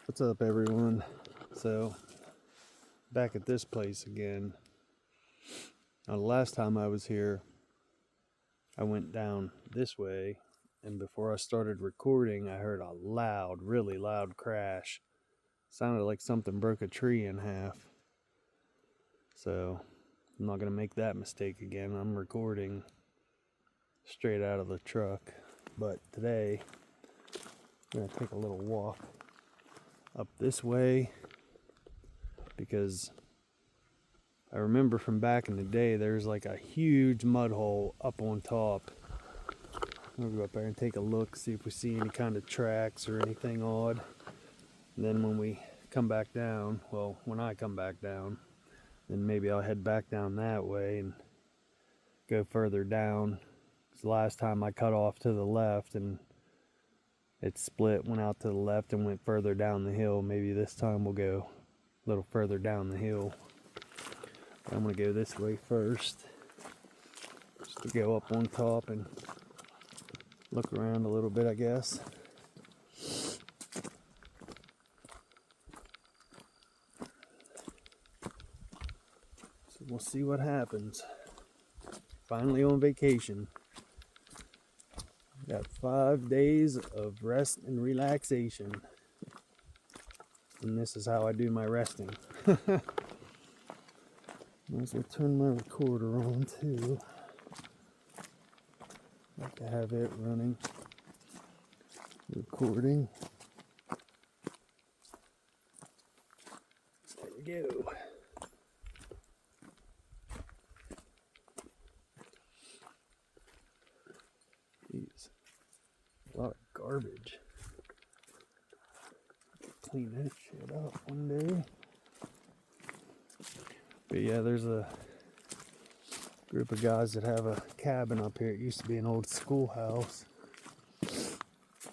What's up, everyone? So, back at this place again. Now, the last time I was here, I went down this way, and before I started recording, I heard a loud, really loud crash. Sounded like something broke a tree in half. So, I'm not going to make that mistake again. I'm recording straight out of the truck. But today, I'm going to take a little walk up this way because I remember from back in the day there's like a huge mud hole up on top. We'll go up there and take a look, see if we see any kind of tracks or anything odd. And then when we come back down, well, when I come back down, then maybe I'll head back down that way and go further down. Because last time I cut off to the left and it split, went out to the left and went further down the hill. Maybe this time we'll go a little further down the hill. But I'm going to go this way first, just to go up on top and look around a little bit, I guess. So we'll see what happens. Finally on vacation. Got 5 days of rest and relaxation. And this is how I do my resting. Might as well turn my recorder on too. Like to have it running. Recording. There we go. Jeez. A lot of garbage. Clean that shit up one day. But yeah, there's a group of guys that have a cabin up here. It used to be an old schoolhouse. It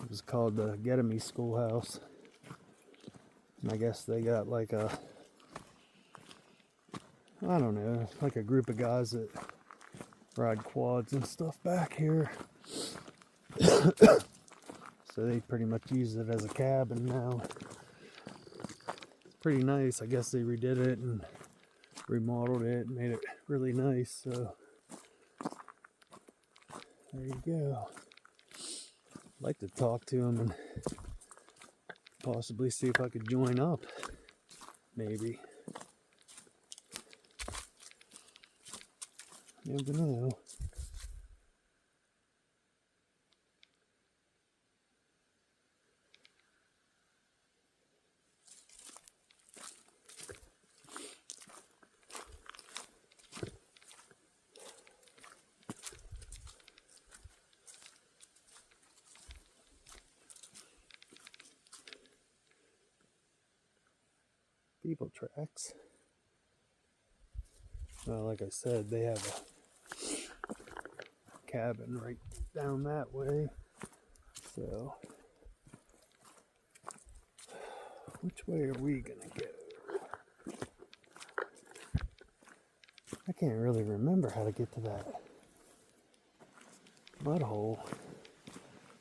was called the Getamy Schoolhouse. And I guess they got like a, I don't know, like a group of guys that ride quads and stuff back here. So they pretty much use it as a cabin now. It's pretty nice. I guess they redid it and remodeled it and made it really nice. So there you go. I'd like to talk to them and possibly see if I could join up. Maybe. Never know. People tracks. Like I said, they have a cabin right down that way. So, which way are we gonna go? I can't really remember how to get to that mud hole.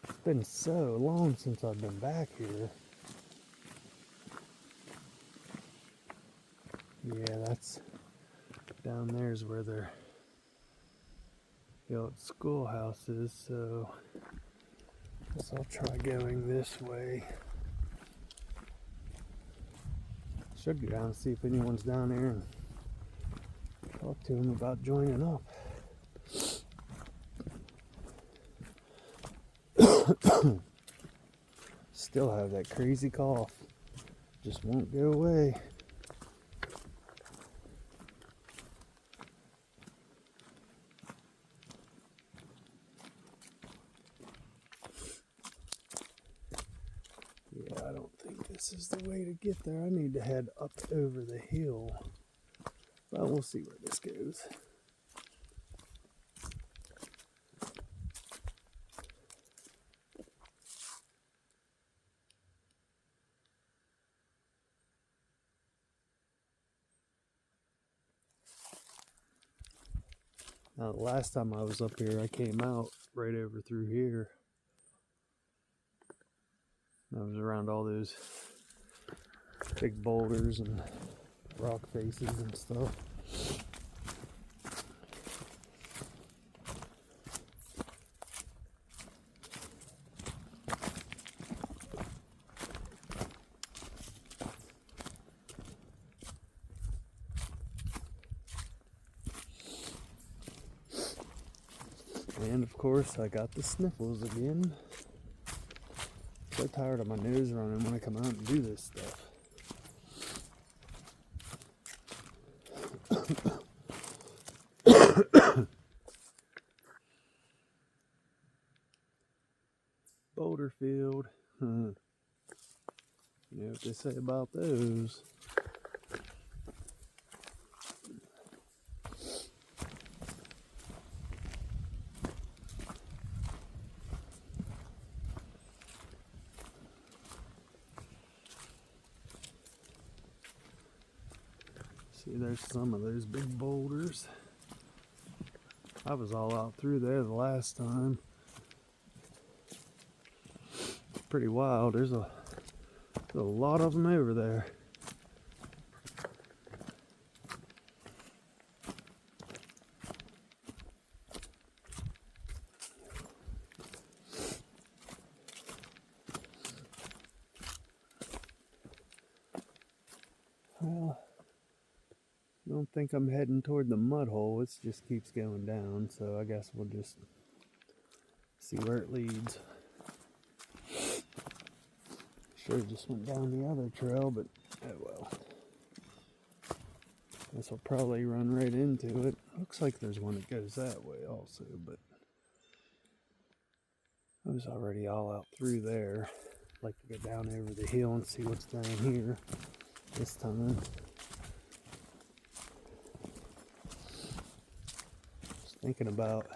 It's been so long since I've been back here. Yeah, that's down there's where their old schoolhouse is, so I guess I'll try going this way. Should go down and see if anyone's down there and talk to them about joining up. Still have that crazy cough. Just won't go away. Yeah, I don't think this is the way to get there. I need to head up over the hill. But we'll see where this goes. Now, the last time I was up here, I came out right over through here. I was around all those big boulders and rock faces and stuff. And of course, I got the sniffles again. So tired of my nose running when I come out and do this stuff. Boulder field. You know what they say about those. See, there's some of those big boulders. I was all out through there the last time. Pretty wild. There's a lot of them over there. Well, I don't think I'm heading toward the mud hole. It just keeps going down, so I guess we'll just see where it leads. Should have just went down the other trail, but oh well. This will probably run right into it. Looks like there's one that goes that way also, but I was already all out through there. I'd like to go down over the hill and see what's down here this time. Just thinking about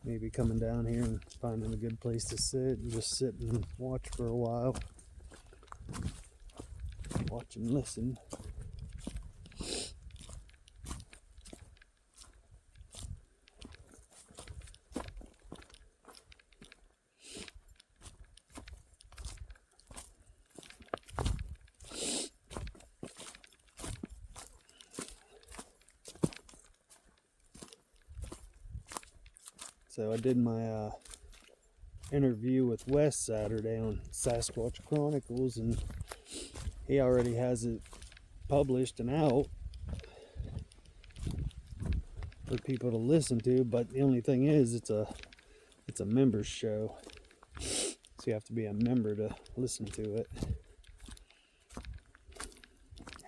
maybe coming down here and finding a good place to sit and just sit and watch for a while. Watch and listen. So I did my interview with Wes Saturday on Sasquatch Chronicles, and he already has it published and out for people to listen to. But the only thing is, it's a members show, so you have to be a member to listen to it.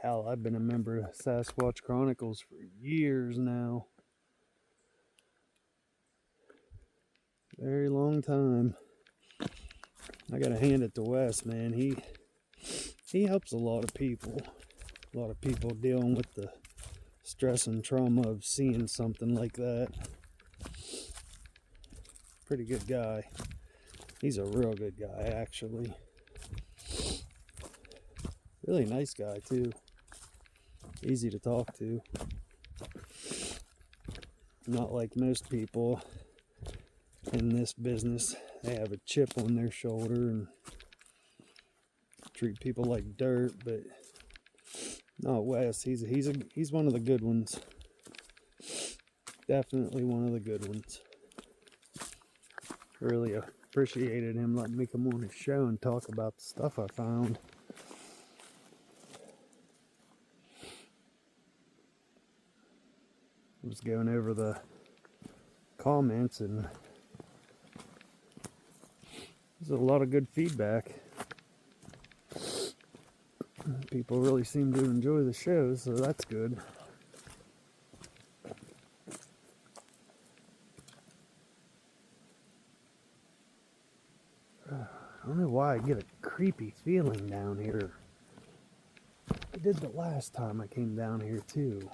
Hell, I've been a member of Sasquatch Chronicles for years now. Very long time. I gotta hand it to Wes, man. He helps a lot of people. A lot of people dealing with the stress and trauma of seeing something like that. Pretty good guy. He's a real good guy, actually. Really nice guy, too. Easy to talk to. Not like most people in this business. They have a chip on their shoulder and treat people like dirt, but no, Wes, he's one of the good ones. Definitely one of the good ones. Really appreciated him letting me come on his show and talk about the stuff I found. I was going over the comments, and there's a lot of good feedback. People really seem to enjoy the show, so that's good. I don't know why I get a creepy feeling down here. I did the last time I came down here too.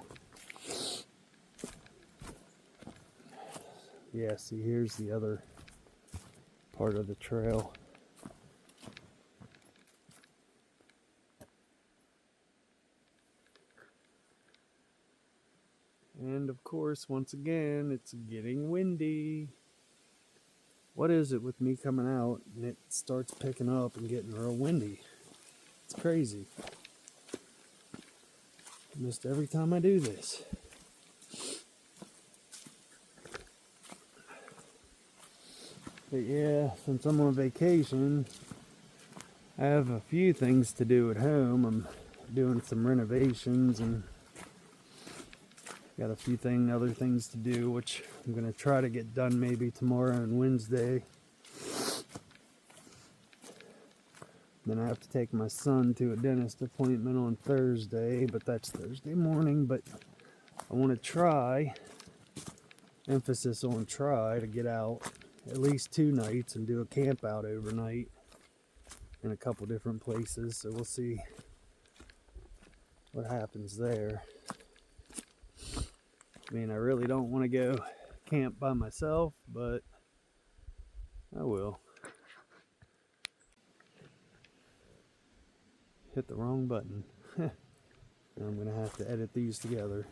Yeah, see, here's the other part of the trail. And of course, once again, it's getting windy. What is it with me coming out and it starts picking up and getting real windy? It's crazy. Almost every time I do this. But yeah, since I'm on vacation, I have a few things to do at home. I'm doing some renovations and got a few other things to do, which I'm going to try to get done maybe tomorrow and Wednesday. Then I have to take my son to a dentist appointment on Thursday, but that's Thursday morning. But I want to try, emphasis on try, to get out at least 2 nights and do a camp out overnight in a couple different places. So we'll see what happens there. I mean, I really don't want to go camp by myself, but I will. Hit the wrong button. I'm going to have to edit these together.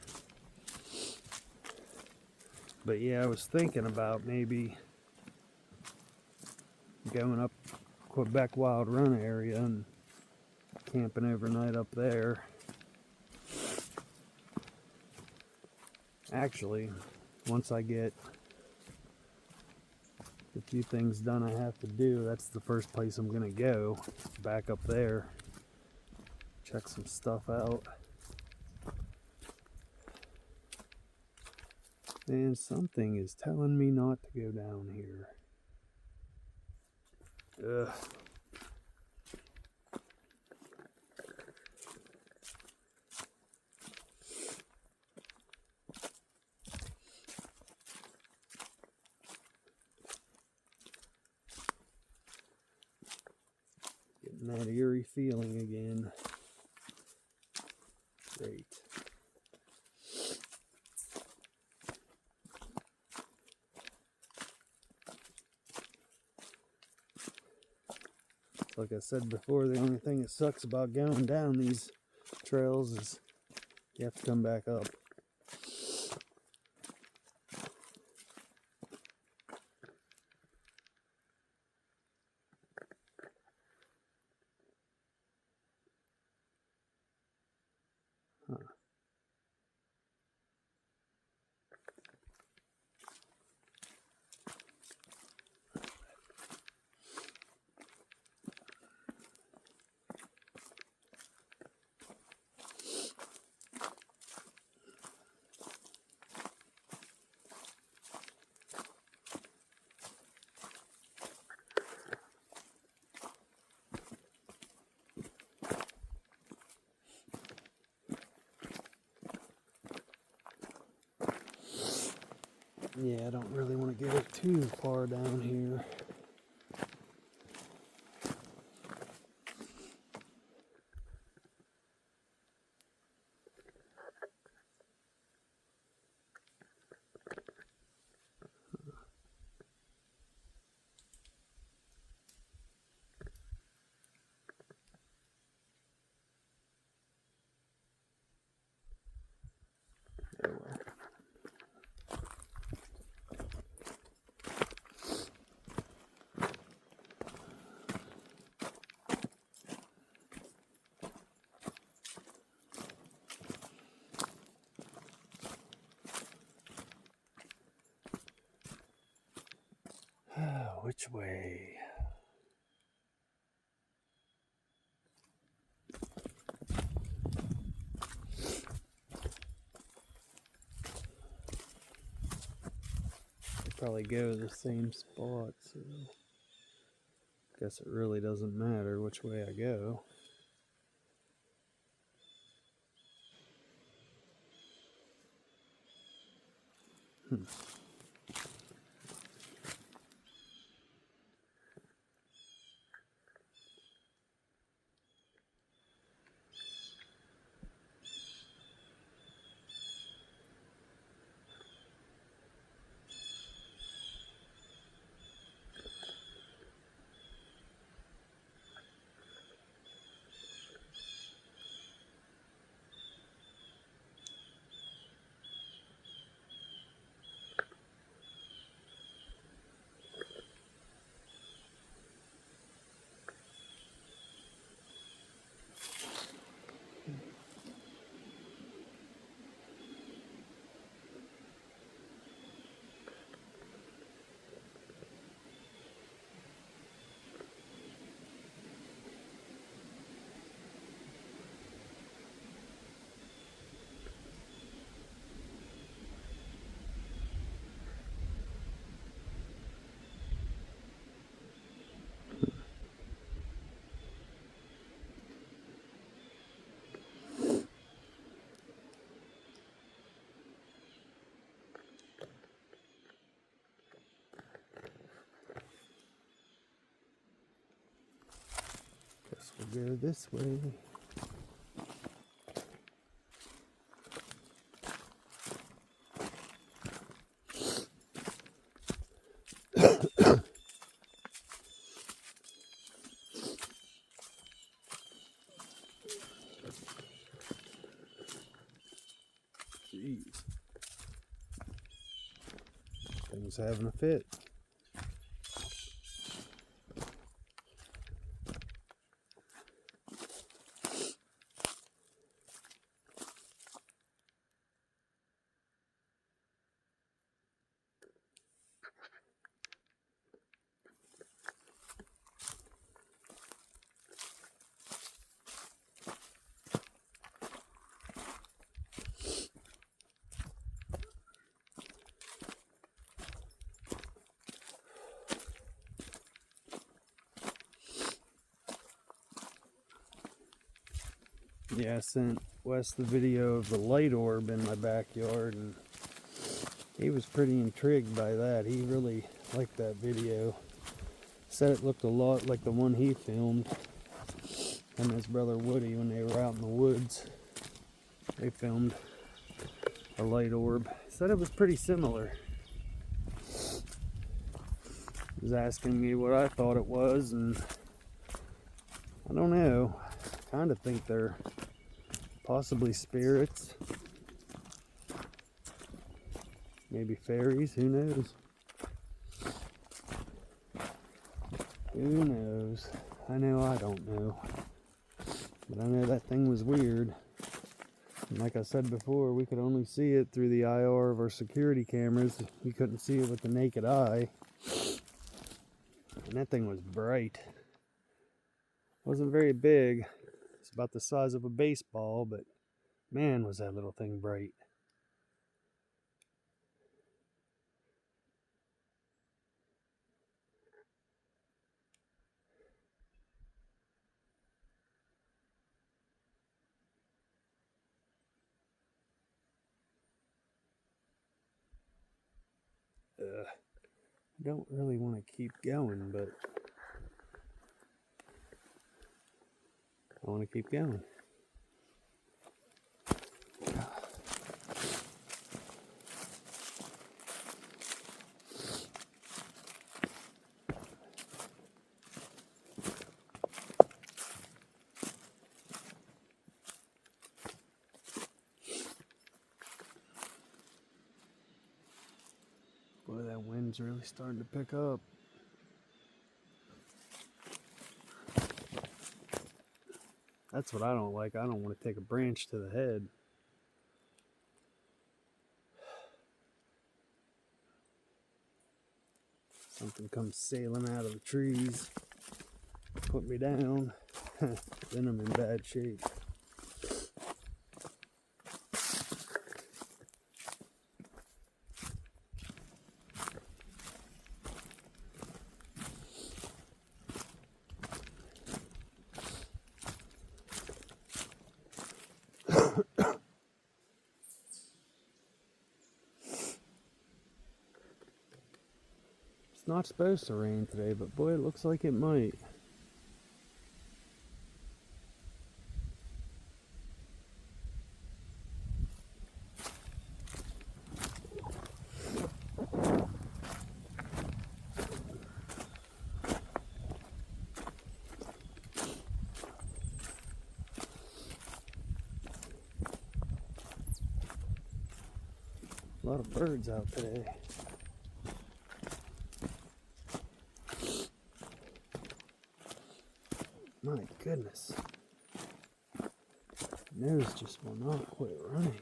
But yeah, I was thinking about maybe going up Quebec Wild Run area and camping overnight up there. Actually, once I get a few things done I have to do, that's the first place I'm going to go, back up there. Check some stuff out. And something is telling me not to go down here. Ugh. Getting that eerie feeling again. Great. Like I said before, the only thing that sucks about going down these trails is you have to come back up. Huh. Yeah, I don't really want to go too far down here. Oh well. Which way? Probably go to the same spot, so guess it really doesn't matter which way I go. Guess we'll go this way. Jeez. Things having a fit. Yeah, I sent Wes the video of the light orb in my backyard, and he was pretty intrigued by that. He really liked that video. Said it looked a lot like the one he filmed. Him and his brother Woody, when they were out in the woods, they filmed a light orb. Said it was pretty similar. He was asking me what I thought it was, and I don't know. I kind of think they're possibly spirits. Maybe fairies, who knows? Who knows? I know I don't know. But I know that thing was weird. And like I said before, we could only see it through the IR of our security cameras. We couldn't see it with the naked eye. And that thing was bright. Wasn't very big. It's about the size of a baseball, but man, was that little thing bright. I don't really want to keep going, but I want to keep going. Boy, that wind's really starting to pick up. That's what I don't like. I don't want to take a branch to the head. Something comes sailing out of the trees, put me down, then I'm in bad shape. It's not supposed to rain today, but boy, it looks like it might. A lot of birds out today. My goodness. Nose just will not quit running.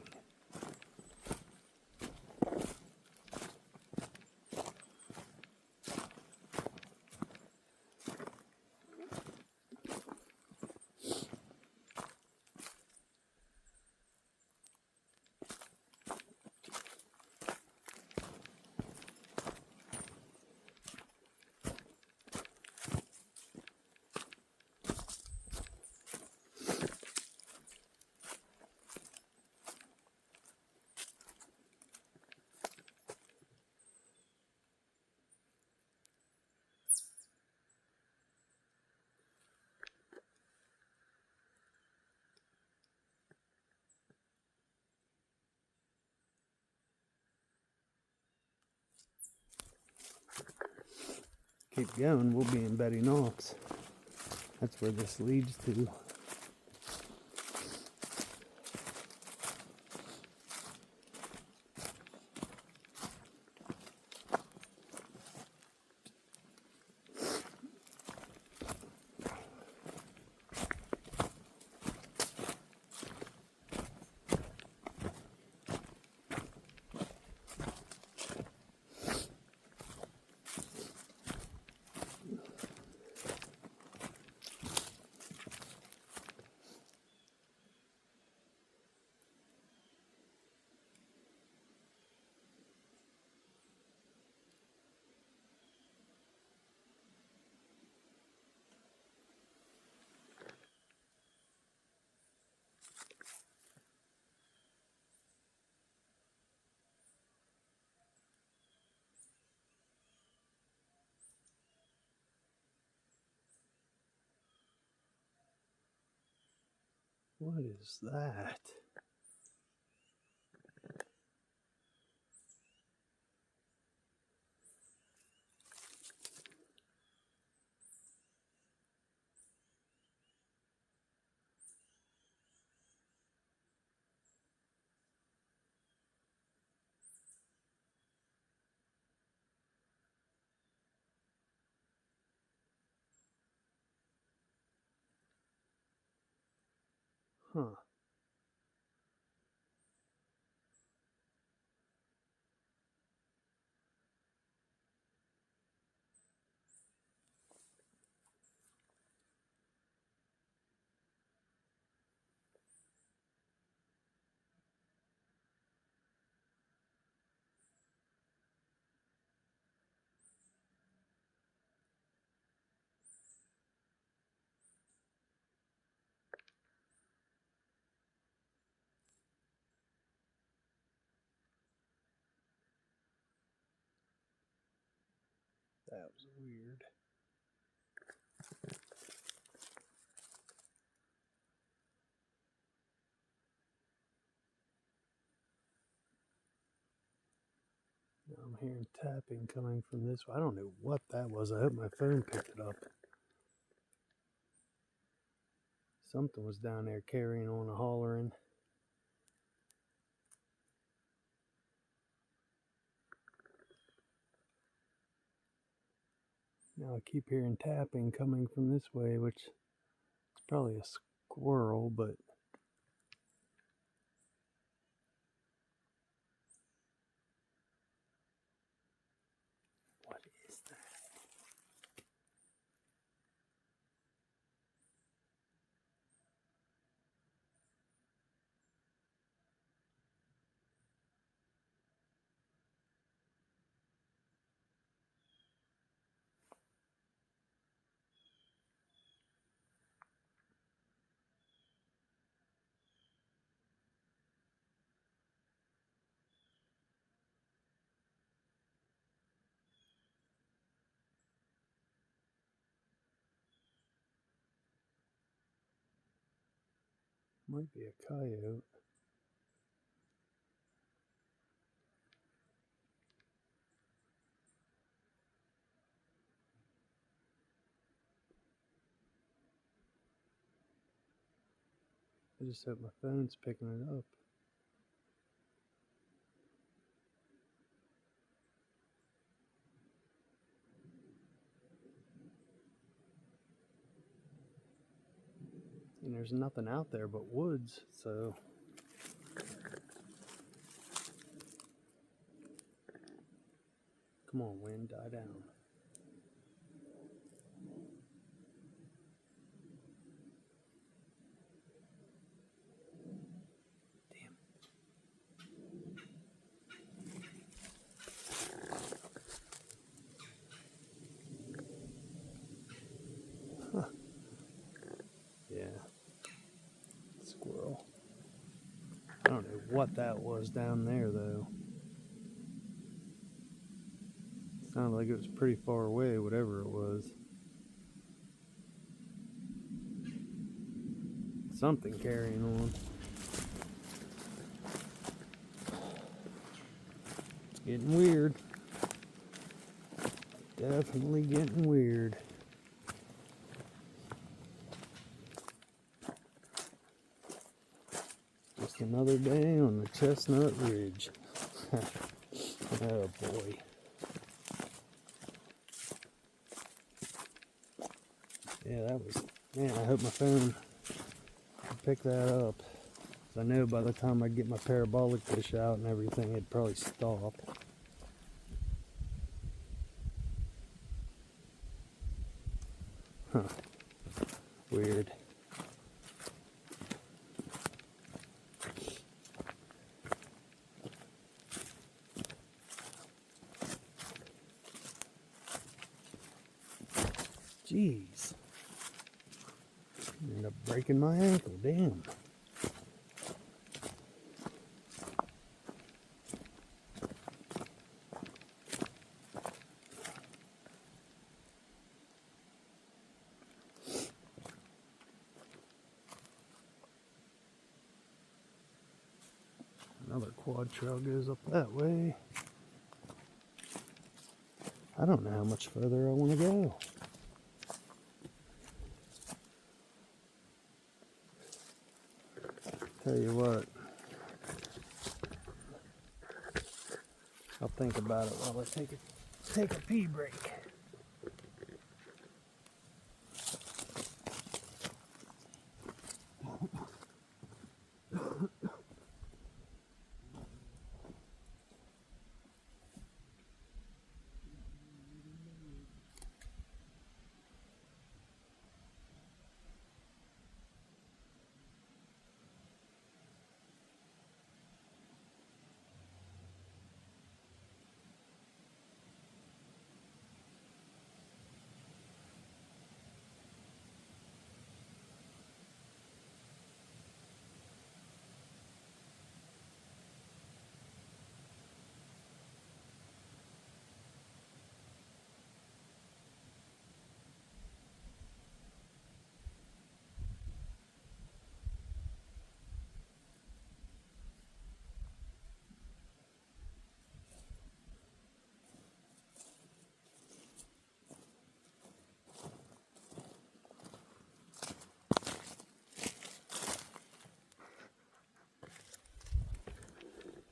keep going, we'll be in Betty Knox. That's where this leads to. What is that? Huh. That was weird. Now I'm hearing tapping coming from this way. I don't know what that was. I hope my phone picked it up. Something was down there carrying on and hollering. Now I keep hearing tapping coming from this way, which is probably a squirrel, but what is that? Might be a coyote. I just hope my phone's picking it up. And there's nothing out there but woods, so come on, wind, die down. Huh. Yeah. Squirrel. I don't know what that was down there, though. Sounded like it was pretty far away, whatever it was. Something carrying on. It's getting weird. Definitely getting weird. Just another day on the Chestnut Ridge. Oh boy. Yeah, that was, man, I hope my phone can pick that up. I know by the time I get my parabolic fish out and everything, it'd probably stop. Huh. Weird. Jeez. End up breaking my ankle, damn. Another quad trail goes up that way. I don't know how much further I want to go. Tell you what, I'll think about it while I take a pee break.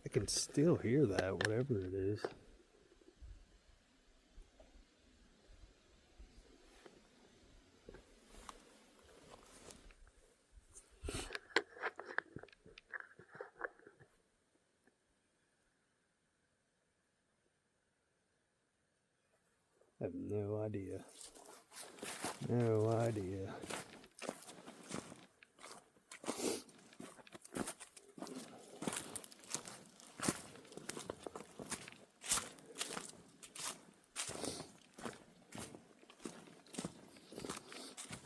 I can still hear that, whatever it is. I have no idea. No idea.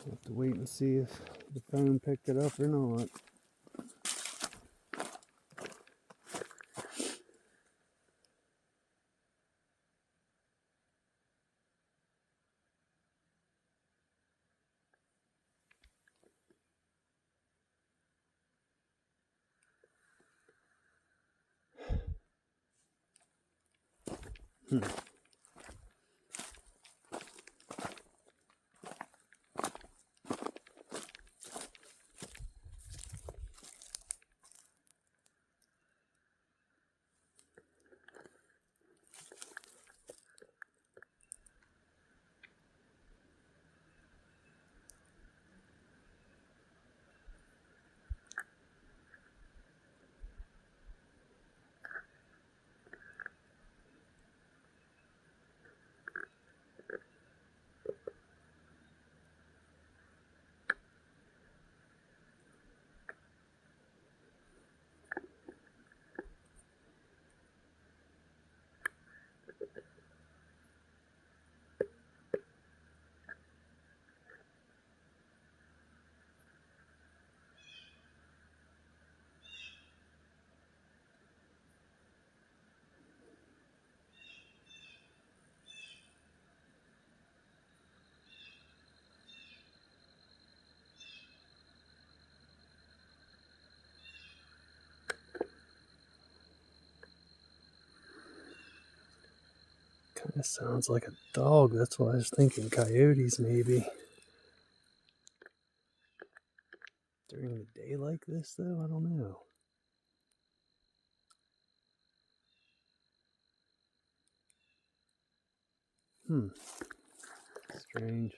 Have to wait and see if the phone picked it up or not. That sounds like a dog. That's why I was thinking coyotes maybe. During the day like this though, I don't know. Strange.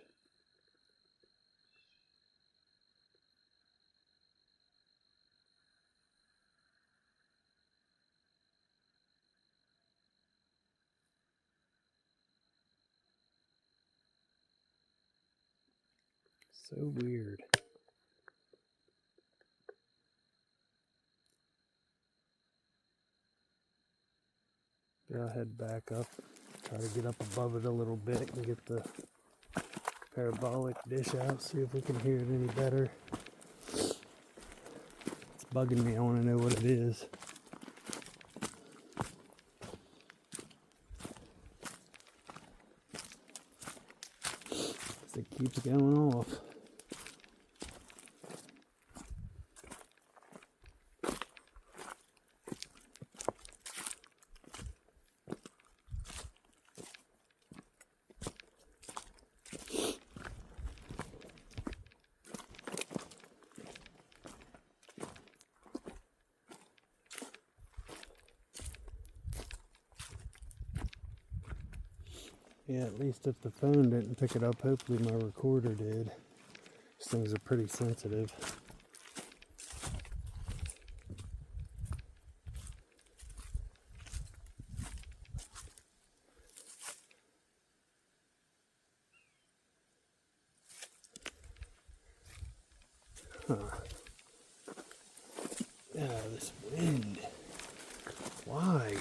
So weird. I'll head back up, try to get up above it a little bit and get the parabolic dish out, see if we can hear it any better. It's bugging me, I want to know what it is. It keeps going off. Yeah, at least if the phone didn't pick it up, hopefully my recorder did. These things are pretty sensitive. Huh. Yeah, this wind. Why?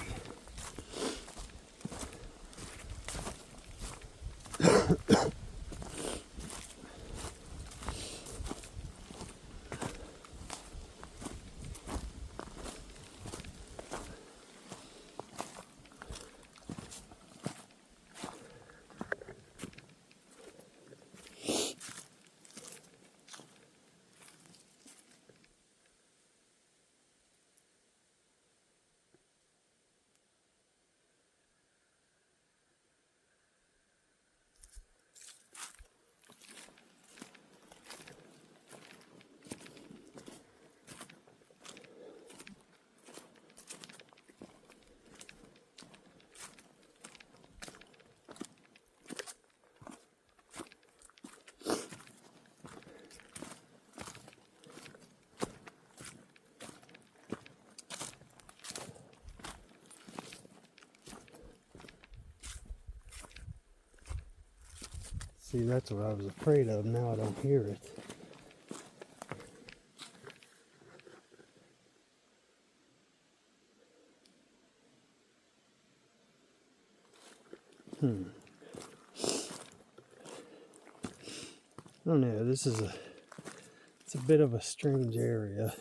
See, that's what I was afraid of. Now I don't hear it. I don't know. It's a bit of a strange area.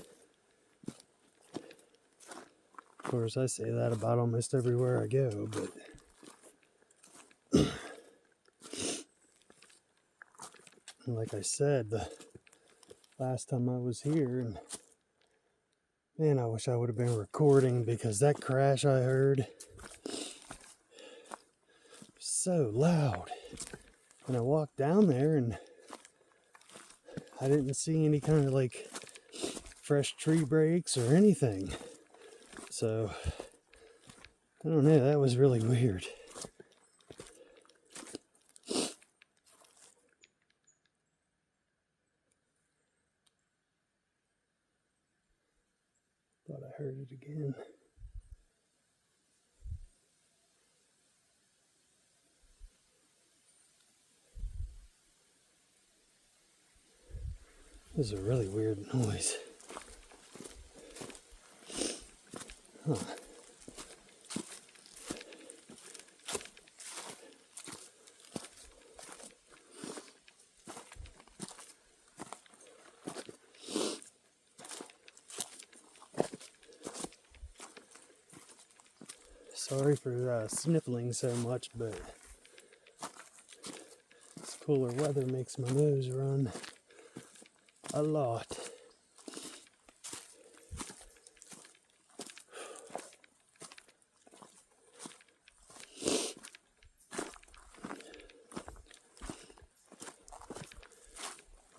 Of course, I say that about almost everywhere I go, but like I said, the last time I was here, and man, I wish I would have been recording because that crash I heard was so loud. And I walked down there and I didn't see any kind of like fresh tree breaks or anything. So, I don't know, that was really weird. Thought I heard it again. This is a really weird noise. Huh. Sorry for sniffling so much, but this cooler weather makes my nose run a lot.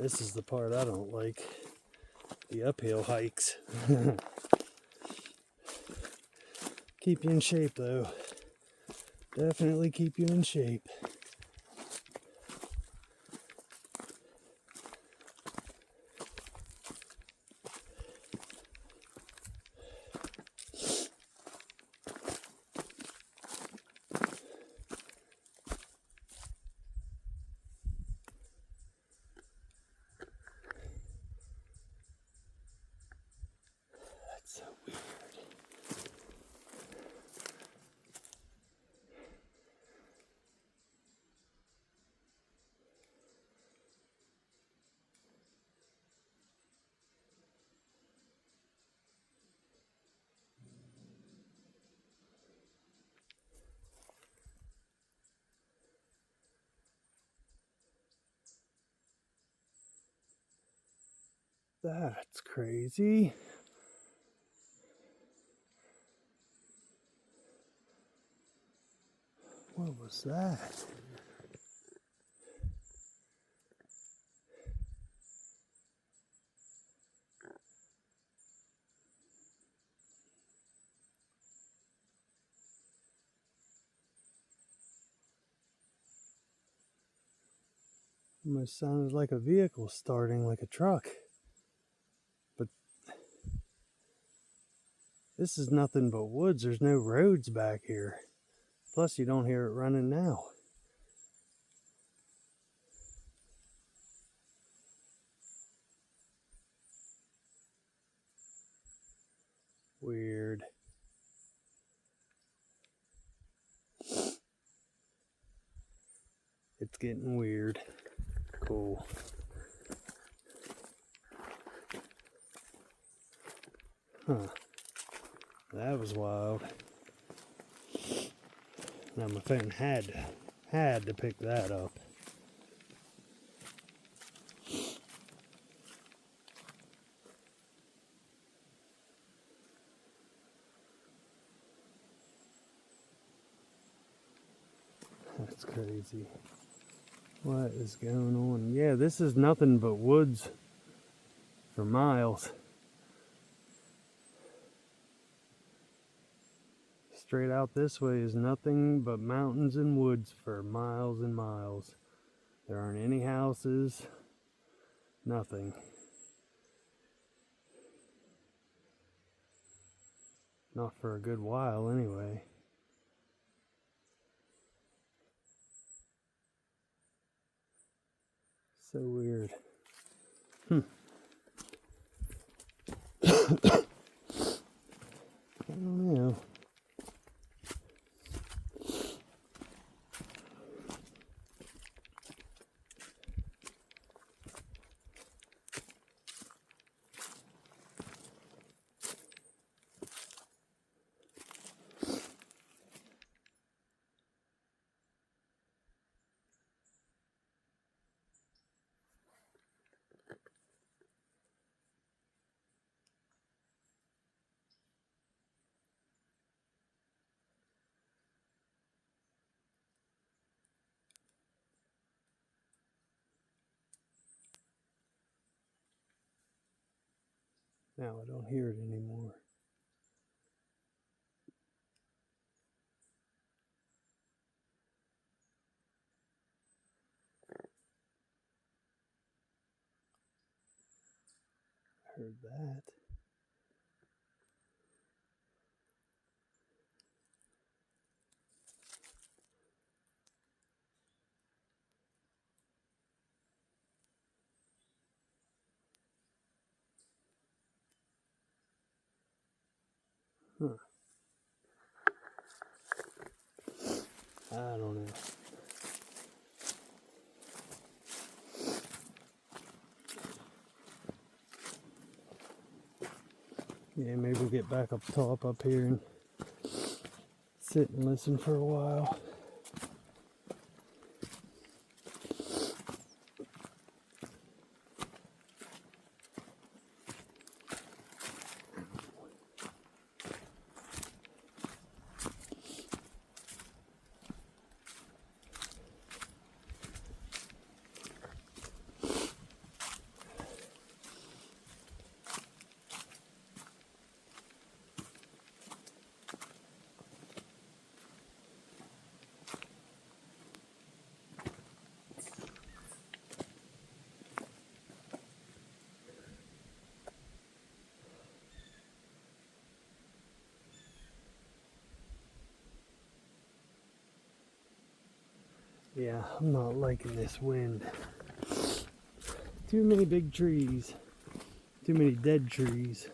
This is the part I don't like. The uphill hikes. Keep you in shape though. Definitely keep you in shape. That's so weird. That's crazy. What was that? Almost sounded like a vehicle starting, like a truck. But this is nothing but woods. There's no roads back here. Plus, you don't hear it running now. Weird. It's getting weird. Cool. Huh. That was wild. Now my phone had to pick that up. That's crazy. What is going on? Yeah, this is nothing but woods for miles. Straight out this way is nothing but mountains and woods for miles and miles. There aren't any houses, nothing. Not for a good while anyway. So weird. I don't know. Now I don't hear it anymore. I heard that. Huh. I don't know. Yeah, maybe we'll get back up top up here and sit and listen for a while. Yeah, I'm not liking this wind. Too many big trees. Too many dead trees.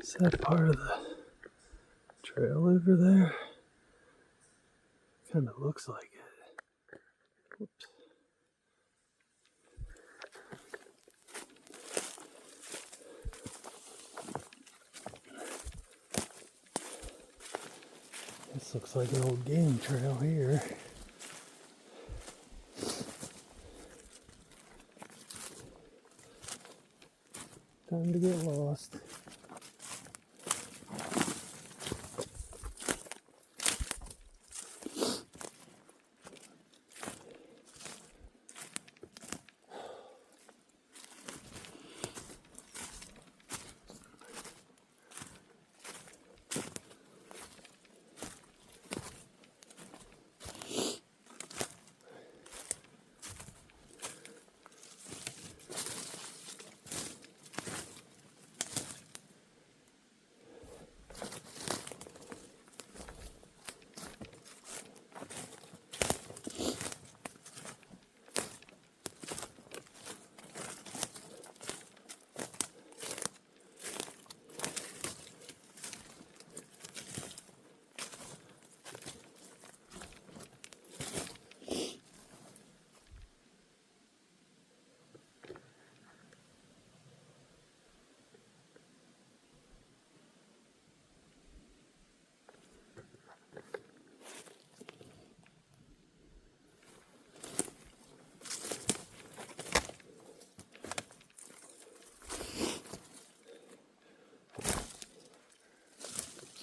Is that part of the trail over there? Kind of looks like it. Whoops. This looks like an old game trail here. Time to get lost.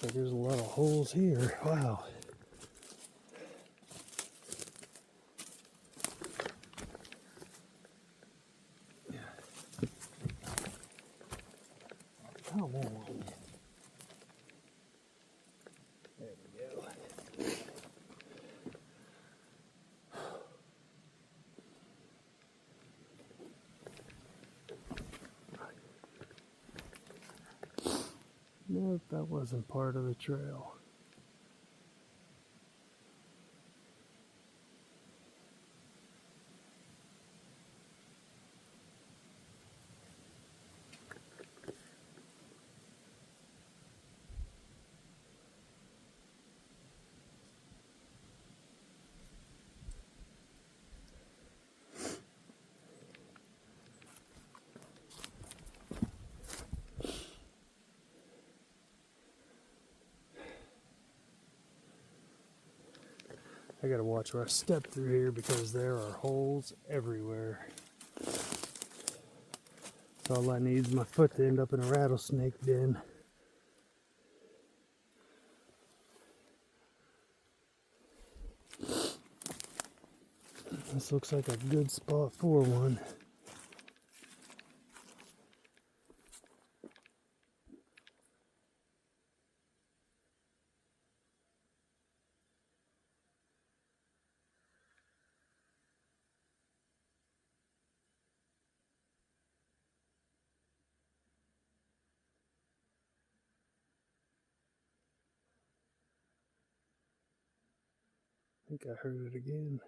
So there's a lot of holes here. Wow. Come on. There we go. Nope, that wasn't part of the trail. I gotta watch where I step through here because there are holes everywhere. So all I need is my foot to end up in a rattlesnake den. This looks like a good spot for one. think I heard it again.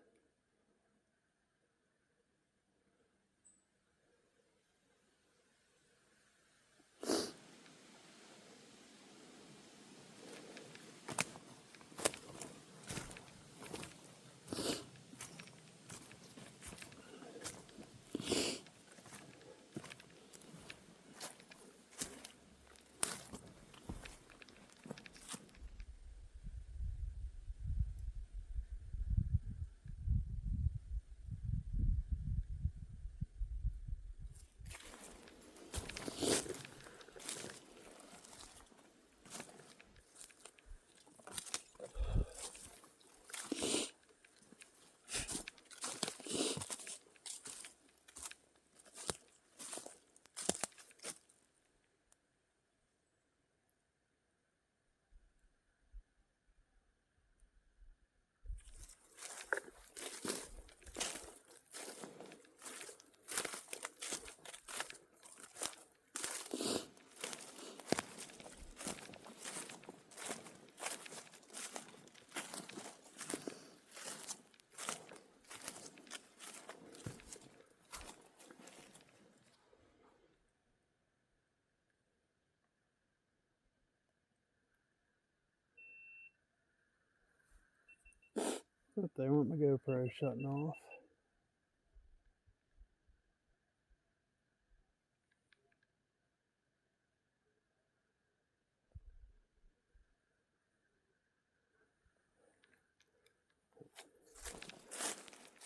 But they want my GoPro shutting off.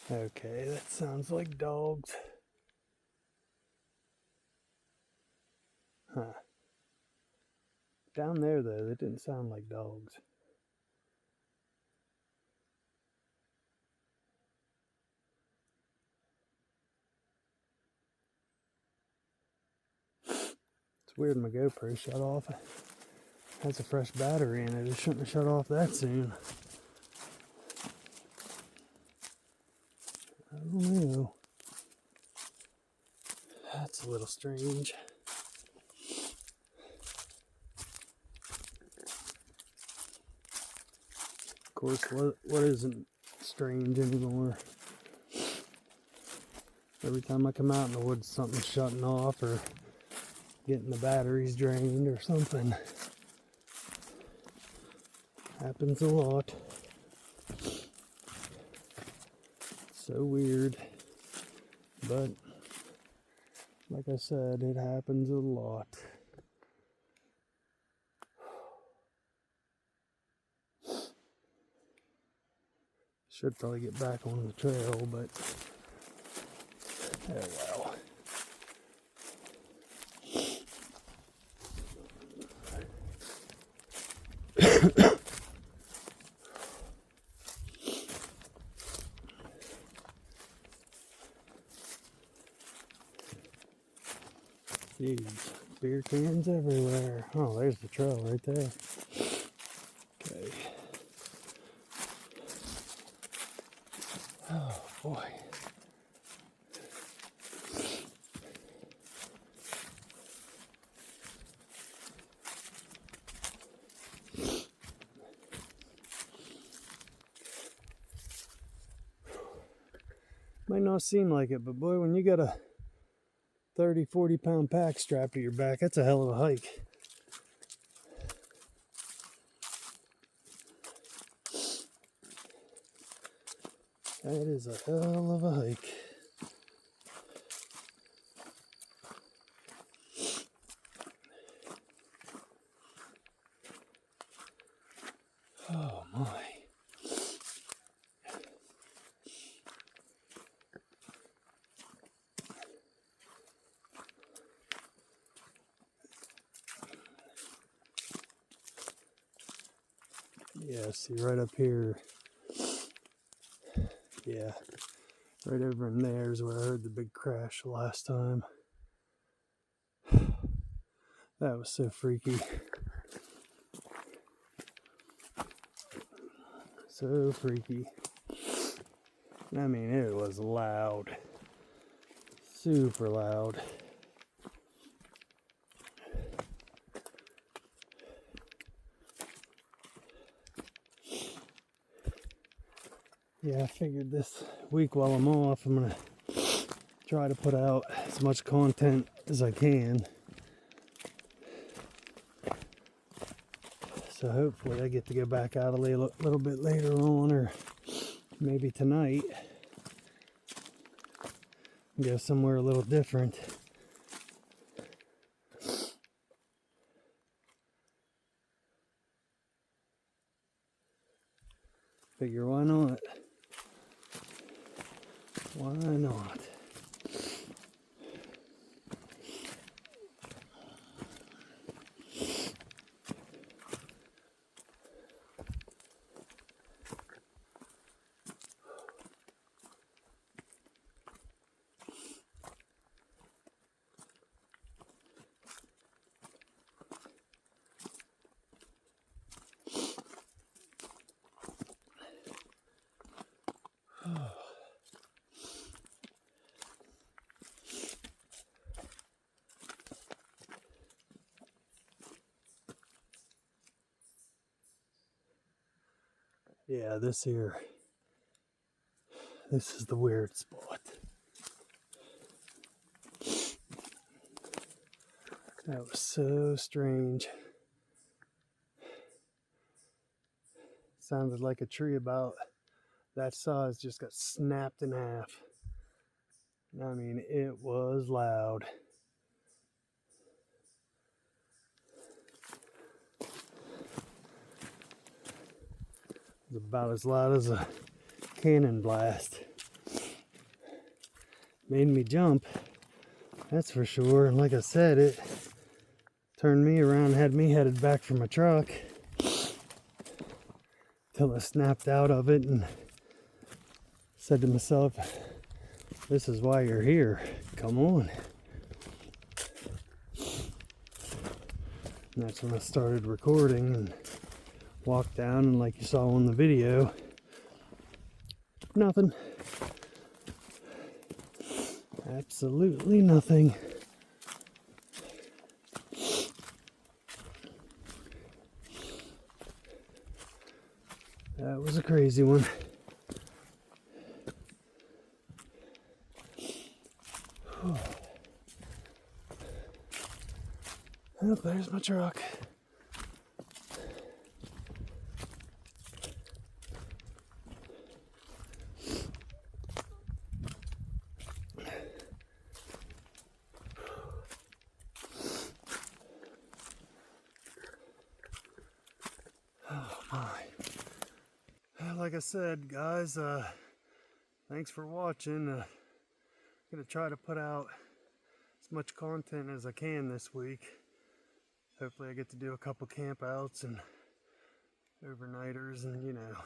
Okay, that sounds like dogs. Huh. Down there, though, that didn't sound like dogs. It's weird my GoPro shut off. It has a fresh battery in it. It shouldn't have shut off that soon. I don't know. That's a little strange. Of course, what isn't strange anymore? Every time I come out in the woods, something's shutting off or getting the batteries drained or something. Happens a lot. So weird. But, like I said, it happens a lot. Should probably get back on the trail, but oh well. Jeez, beer cans everywhere. Oh, there's the trail right there. Okay. Oh boy. Might not seem like it, but boy, when you got a 30-40 pound pack strapped to your back, that's a hell of a hike. That is a hell of a hike. Oh my. Yeah, see right up here. Yeah, right over in there is where I heard the big crash last time. That was so freaky. So freaky. I mean, it was loud. Super loud. Yeah, I figured this week while I'm off, I'm gonna try to put out as much content as I can. So hopefully I get to go back out a little bit later on, or maybe tonight. Go somewhere a little different. Figure why not? Why not? Yeah, this is the weird spot. That was so strange. Sounded like a tree about that size just got snapped in half. I mean, it was loud. It was about as loud as a cannon blast. Made me jump, that's for sure. And like I said, it turned me around, had me headed back for my truck till I snapped out of it and said to myself, this is why you're here. Come on. And that's when I started recording and walked down, and like you saw in the video, nothing. Absolutely nothing. That was a crazy one. Oh, there's my truck. Oh my. Like I said, guys, thanks for watching. I'm gonna try to put out as much content as I can this week. Hopefully I get to do a couple campouts and overnighters and, a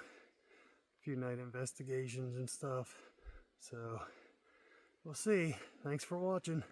few night investigations and stuff. So we'll see. Thanks for watching.